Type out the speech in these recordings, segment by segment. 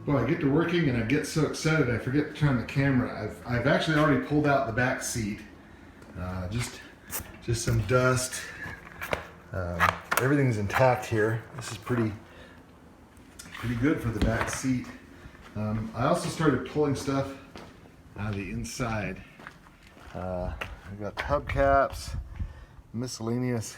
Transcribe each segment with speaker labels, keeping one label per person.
Speaker 1: Well, I get to working and I get so excited I forget to turn the camera. I've actually already pulled out the back seat. Just some dust. Everything's intact here. This is pretty good for the back seat. I also started pulling stuff out of the inside. I've got hubcaps, miscellaneous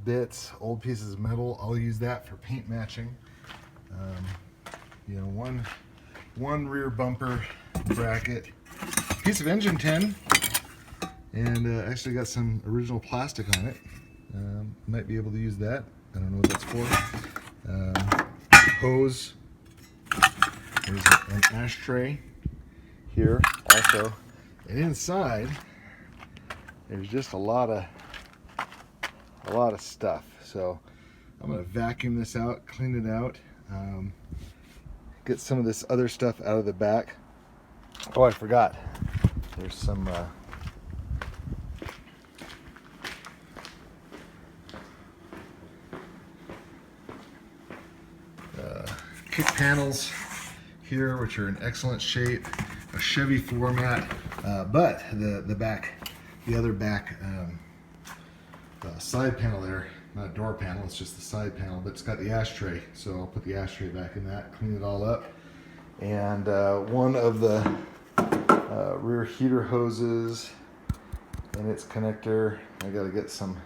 Speaker 1: bits, old pieces of metal. I'll use that for paint matching. You know, one rear bumper bracket, piece of engine tin, and actually got some original plastic on it. Might be able to use that. I don't know what that's for. Hose. There's an ashtray here also, and inside there's just a lot of stuff. So I'm gonna vacuum this out, clean it out, get some of this other stuff out of the back. Oh, I forgot. There's some kick panels here, which are in excellent shape. A Chevy floor mat, but the other back side panel there, not a door panel, it's just the side panel, but it's got the ashtray, so I'll put the ashtray back in that, clean it all up. And one of the rear heater hoses and its connector, I gotta get some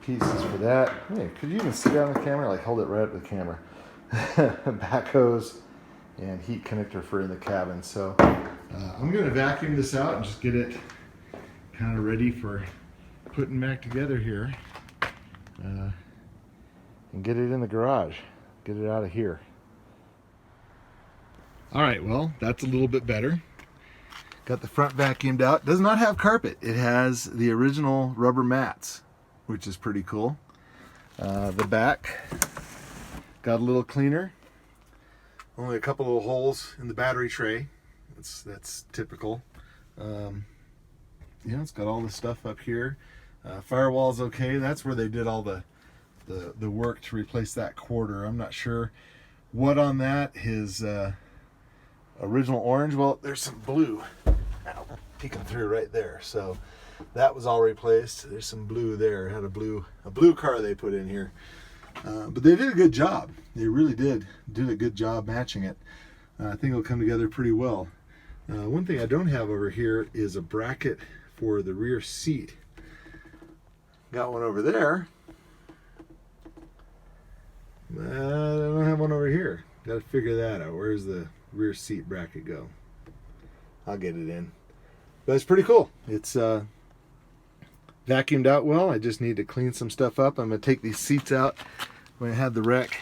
Speaker 1: pieces for that. Hey, could you even sit down on the camera? Like, hold it right up to the camera. Back hose and heat connector for in the cabin. So I'm gonna vacuum this out and just get it kind of ready for putting back together here, and get it in the garage, get it out of here. All right, well, that's a little bit better. Got the front vacuumed out. Does not have carpet. It has the original rubber mats, which is pretty cool. The back got a little cleaner. Only a couple little holes in the battery tray. That's typical. Yeah, it's got all this stuff up here. Firewall's okay. That's where they did all the work to replace that quarter. I'm not sure what on that. His original orange. Well, there's some blue peeking through right there. So that was all replaced. There's some blue there. Had a blue car they put in here. But they did a good job. They really did a good job matching it. I think it'll come together pretty well. One thing I don't have over here is a bracket for the rear seat. Got one over there. I don't have one over here. Got to figure that out. Where's the rear seat bracket go? I'll get it in. But it's pretty cool. It's vacuumed out well. I just need to clean some stuff up. I'm going to take these seats out. When I had the wreck,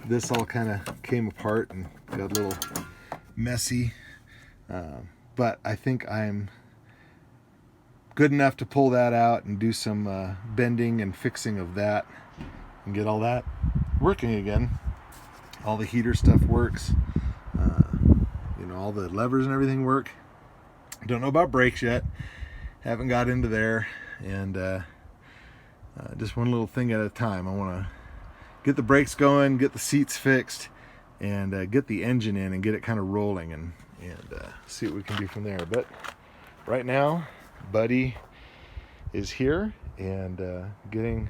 Speaker 1: this all kind of came apart and got a little messy. But I think I'm good enough to pull that out and do some bending and fixing of that and get all that working again. All the heater stuff works. You know, all the levers and everything work. Don't know about brakes yet. Haven't got into there, and just one little thing at a time. I want to get the brakes going, get the seats fixed, and get the engine in and get it kind of rolling, and see what we can do from there. But right now, Buddy is here and getting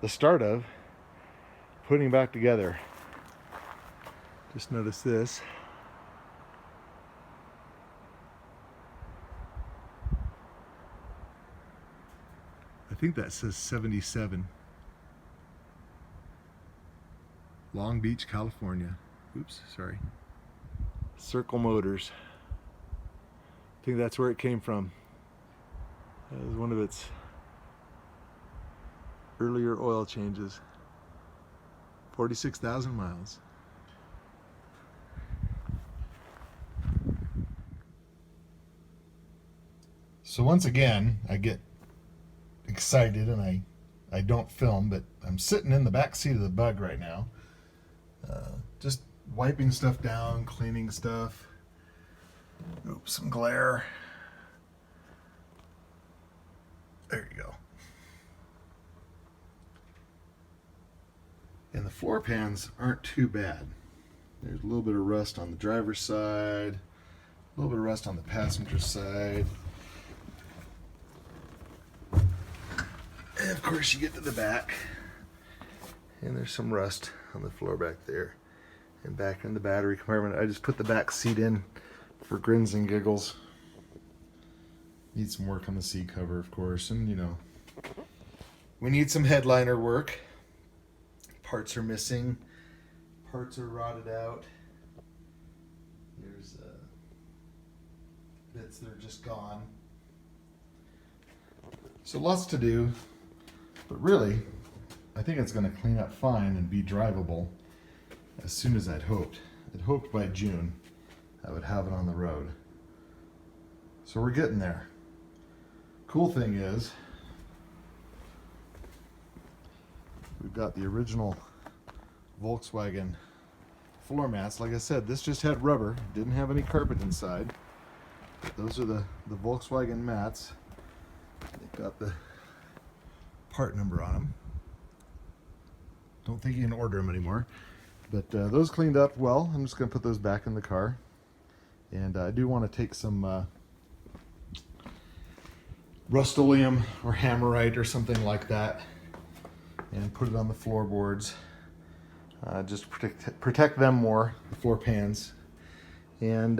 Speaker 1: the start of putting back together. Just notice this. I think that says 77. Long Beach, California. Oops, sorry. Circle Motors. I think that's where it came from. That was one of its earlier oil changes. 46,000 miles. So once again, I get excited and I don't film, but I'm sitting in the back seat of the Bug right now, just wiping stuff down, cleaning stuff. Oops, some glare. There you go. And the floor pans aren't too bad. There's a little bit of rust on the driver's side, a little bit of rust on the passenger side. And of course you get to the back, and there's some rust on the floor back there. And back in the battery compartment, I just put the back seat in for grins and giggles. Need some work on the seat cover, of course, and you know, we need some headliner work. Parts are missing. Parts are rotted out. There's bits that are just gone. So lots to do, but really, I think it's going to clean up fine and be drivable as soon as I'd hoped. I'd hoped by June I would have it on the road. So we're getting there. Cool thing is, we've got the original Volkswagen floor mats. Like I said, this just had rubber, didn't have any carpet inside. But those are the Volkswagen mats. They've got the part number on them. Don't think you can order them anymore. But those cleaned up well. I'm just going to put those back in the car. And I do want to take some Rust-Oleum or Hammerite or something like that and put it on the floorboards. Just protect them more, the floor pans. And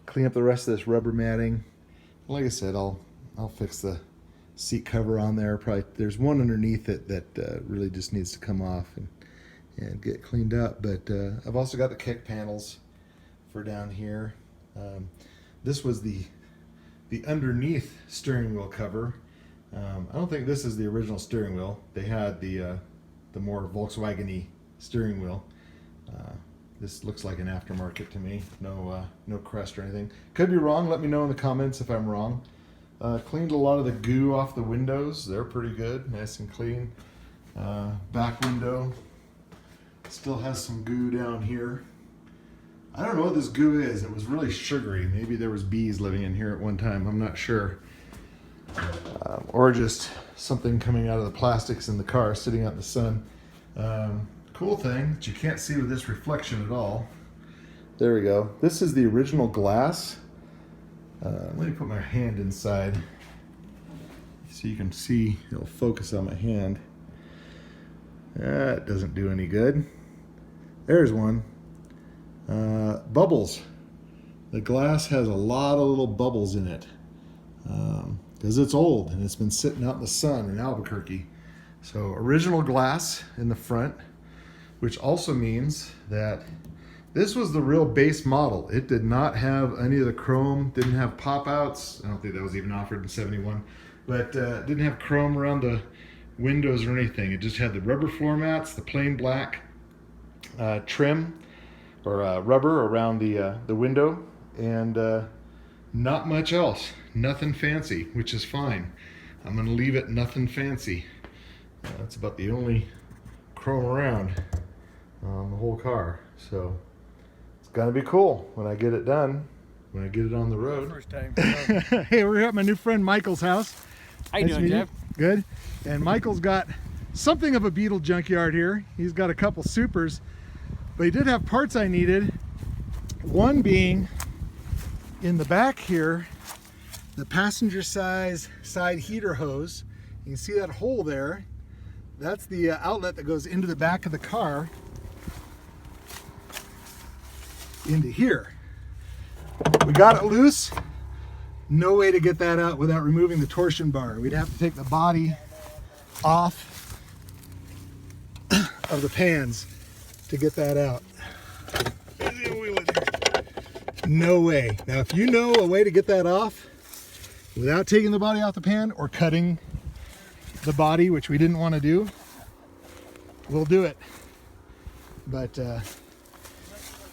Speaker 1: clean up the rest of this rubber matting. Like I said, I'll fix the seat cover on there. Probably there's one underneath it that really just needs to come off and get cleaned up. But I've also got the kick panels for down here. This was the underneath steering wheel cover. I don't think this is the original steering wheel. They had the more Volkswagen-y steering wheel. This looks like an aftermarket to me. No crest or anything. Could be wrong. Let me know in the comments if I'm wrong. Cleaned a lot of the goo off the windows. They're pretty good, nice and clean. Back window still has some goo down here. I don't know what this goo is. It was really sugary. Maybe there was bees living in here at one time. I'm not sure. Or just something coming out of the plastics in the car sitting out in the sun. Cool thing that you can't see with this reflection at all. There we go. This is the original glass. Let me put my hand inside so you can see. It'll focus on my hand. That doesn't do any good. There's one. Bubbles. The glass has a lot of little bubbles in it because it's old and it's been sitting out in the sun in Albuquerque. So original glass in the front, which also means that this was the real base model. It did not have any of the chrome, didn't have pop-outs. I don't think that was even offered in 71, but didn't have chrome around the windows or anything. It just had the rubber floor mats, the plain black trim or rubber around the window, and not much else. Nothing fancy, which is fine. I'm gonna leave it nothing fancy. That's about the only chrome around on the whole car. So it's gonna be cool when I get it done, when I get it on the road.
Speaker 2: First time.
Speaker 1: Hey, we're at my new friend Michael's house.
Speaker 2: How you doing, Jeff?
Speaker 1: Good. And Michael's got something of a Beetle junkyard here. He's got a couple supers, but he did have parts I needed. One being in the back here, the passenger side heater hose. You can see that hole there. That's the outlet that goes into the back of the car, into here. We got it loose. No way to get that out without removing the torsion bar. We'd have to take the body off of the pans to get that out. No way. Now, if you know a way to get that off without taking the body off the pan or cutting the body, which we didn't want to do, we'll do it. But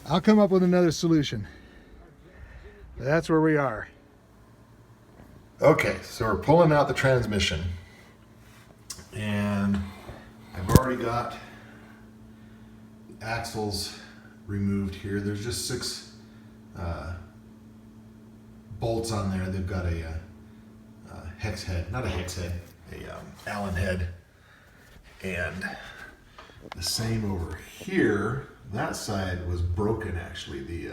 Speaker 1: I'll come up with another solution. That's where we are. Okay, so we're pulling out the transmission, and I've already got the axles removed here. There's just 6 bolts on there. They've got a hex head, not a hex head, a Allen head, and The same over here. That side was broken actually. The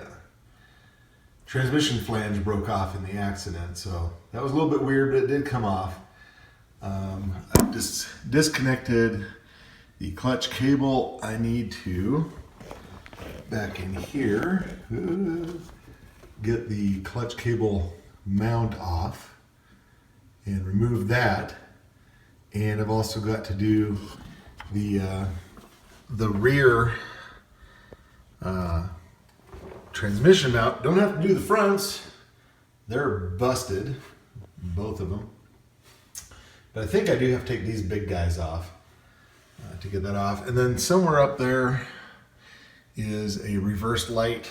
Speaker 1: transmission flange broke off in the accident, so that was a little bit weird, but it did come off. I just disconnected the clutch cable. I need to, back in here, get the clutch cable mount off and remove that. And I've also got to do the rear transmission mount. Don't have to do the fronts. They're busted, both of them. But I think I do have to take these big guys off to get that off. And then somewhere up there is a reverse light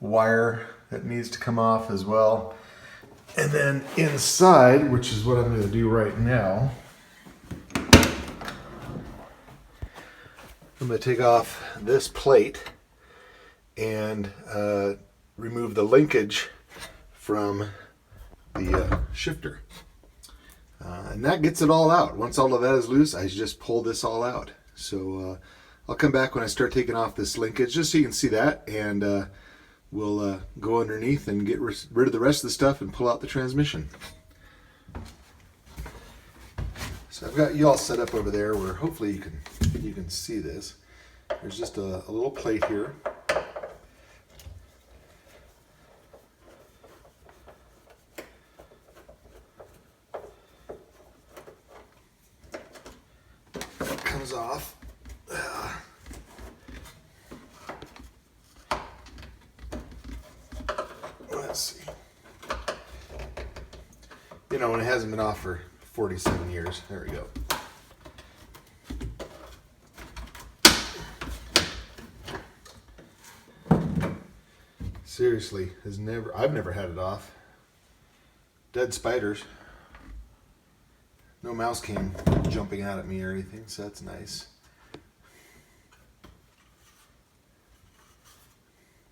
Speaker 1: wire that needs to come off as well. And then inside, which is what I'm going to do right now, I'm going to take off this plate and remove the linkage from the shifter. And that gets it all out. Once all of that is loose, I just pull this all out. So I'll come back when I start taking off this linkage, just so you can see that, and we'll go underneath and get rid of the rest of the stuff and pull out the transmission. So I've got you all set up over there where hopefully you can see this. There's just a little plate here. Comes off. Let's see. You know, when it hasn't been off for 47 years. There we go. Seriously, I've never had it off. Dead spiders. No mouse came jumping out at me or anything, so that's nice.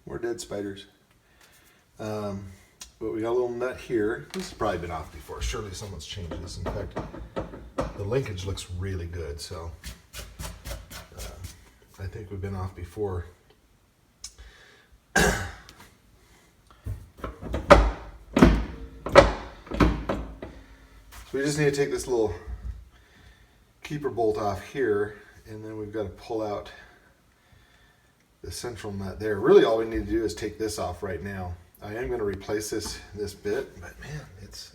Speaker 1: More dead spiders. But we got a little nut here. This has probably been off before. Surely someone's changed this. In fact, the linkage looks really good, so I think we've been off before. So we just need to take this little keeper bolt off here, and then we've got to pull out the central nut there. Really all we need to do is take this off right now. I am going to replace this bit, but man, it's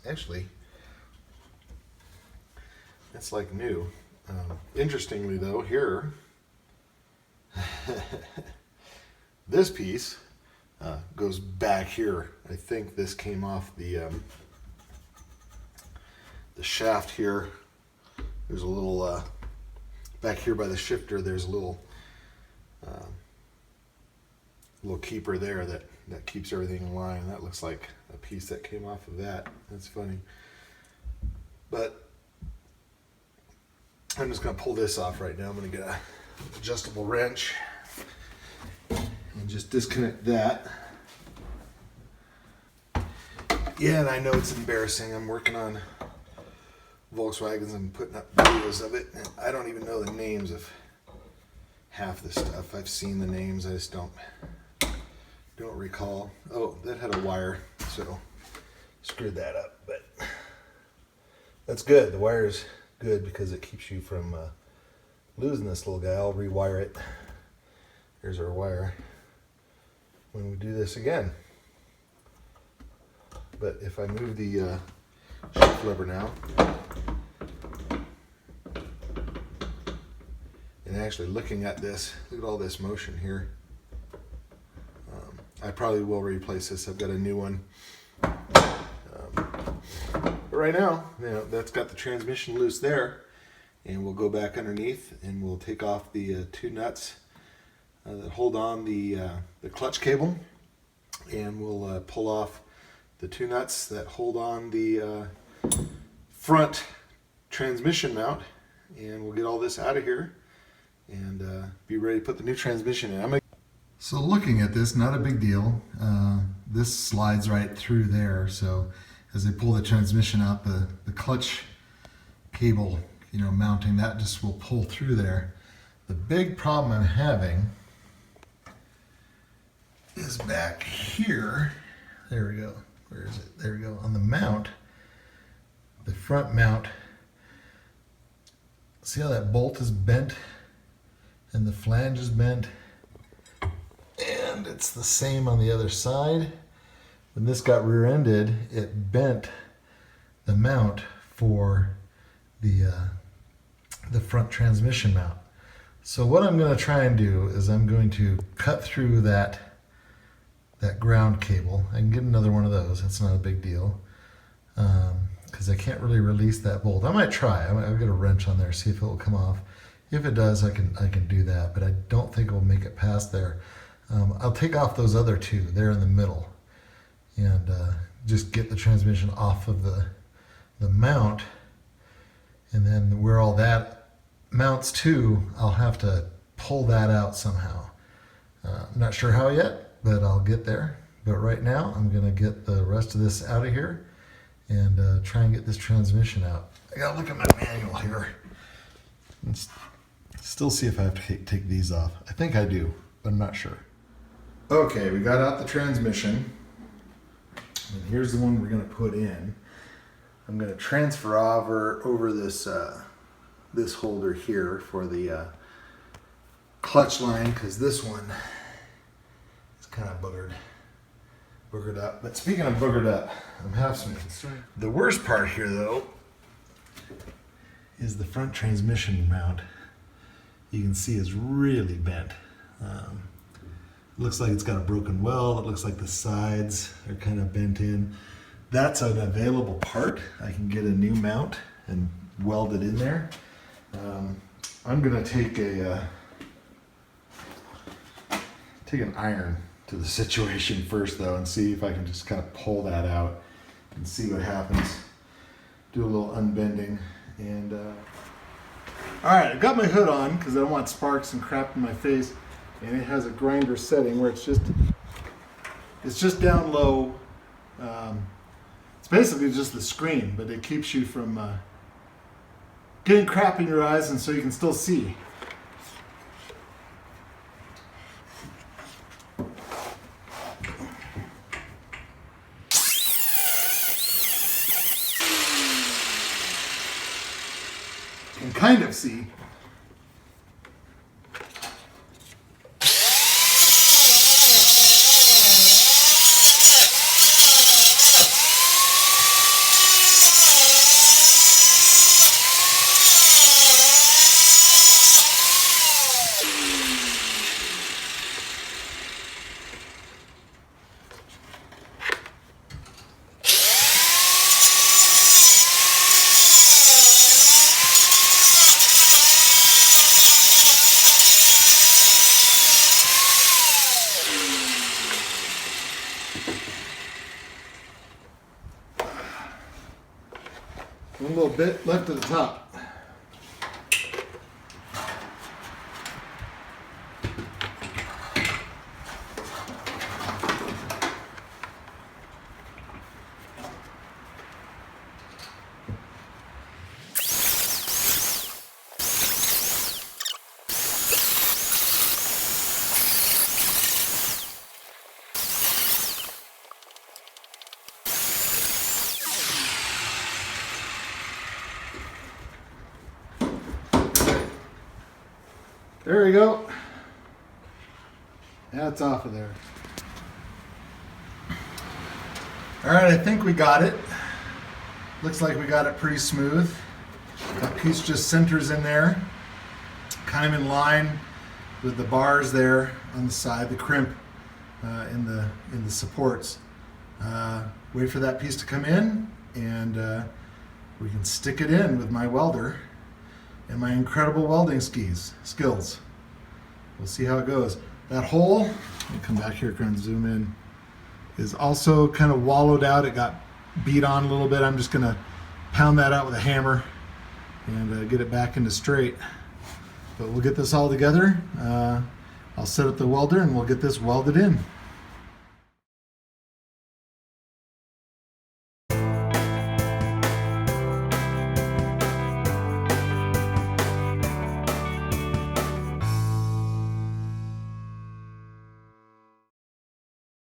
Speaker 1: like new. Interestingly though, here, this piece goes back here. I think this came off the shaft here. There's a little back here by the shifter. There's a little keeper there that keeps everything in line. That looks like a piece that came off of that. That's funny. But I'm just going to pull this off right now. I'm going to get an adjustable wrench and just disconnect that. Yeah, and I know it's embarrassing. I'm working on Volkswagens and putting up videos of it, and I don't even know the names of half the stuff. I've seen the names, I just don't recall. Oh, that had a wire, so screwed that up, but that's good. The wire is good because it keeps you from losing this little guy. I'll rewire it. Here's our wire when we do this again. But if I move the shift lever now, and actually looking at this, look at all this motion here. I probably will replace this. I've got a new one. But right now, you know, that's got the transmission loose there, and we'll go back underneath and we'll take off the two nuts that hold on the clutch cable, and we'll pull off the two nuts that hold on the front transmission mount, and we'll get all this out of here and be ready to put the new transmission in. So looking at this, not a big deal. This slides right through there, so as they pull the transmission out, the clutch cable, you know, mounting that just will pull through there. The big problem I'm having is back here. There we go. Where is it? There we go. On the mount, the front mount. See how that bolt is bent and the flange is bent? And it's the same on the other side. When this got rear-ended, it bent the mount for the front transmission mount. So what I'm going to try and do is I'm going to cut through that ground cable. I can get another one of those. It's not a big deal because I can't really release that bolt. I might try. I'll get a wrench on there, see if it will come off. If it does, I can do that, but I don't think it will make it past there. I'll take off those other two there in the middle and just get the transmission off of the mount, and then where all that mounts to, I'll have to pull that out somehow. I'm not sure how yet, but I'll get there. But right now, I'm going to get the rest of this out of here and try and get this transmission out. I got to look at my manual here and still see if I have to take these off. I think I do, but I'm not sure. Okay, we got out the transmission, and here's the one we're going to put in. I'm going to transfer over this this holder here for the clutch line, because this one is kind of boogered up. But speaking of boogered up, I'm having some concern. The worst part here, though, is the front transmission mount. You can see is really bent. It looks like it's got a broken weld. It looks like the sides are kind of bent in. That's an available part. I can get a new mount and weld it in there. I'm gonna take an iron to the situation first, though, and see if I can just kind of pull that out and see what happens. Do a little unbending, and all right, I got my hood on because I don't want sparks and crap in my face, and it has a grinder setting where it's just down low. It's basically just the screen, but it keeps you from getting crap in your eyes, and so you can still see. You can kind of see. One little bit left at the top. There we go. That's off of there. All right, I think we got it. Looks like we got it pretty smooth. That piece just centers in there, kind of in line with the bars there on the side, the crimp in the supports. Wait for that piece to come in, and we can stick it in with my welder and my incredible welding skills. We'll see how it goes. That hole, let me come back here and zoom in, is also kind of wallowed out. It got beat on a little bit. I'm just gonna pound that out with a hammer and get it back into straight. But we'll get this all together. I'll set up the welder and we'll get this welded in.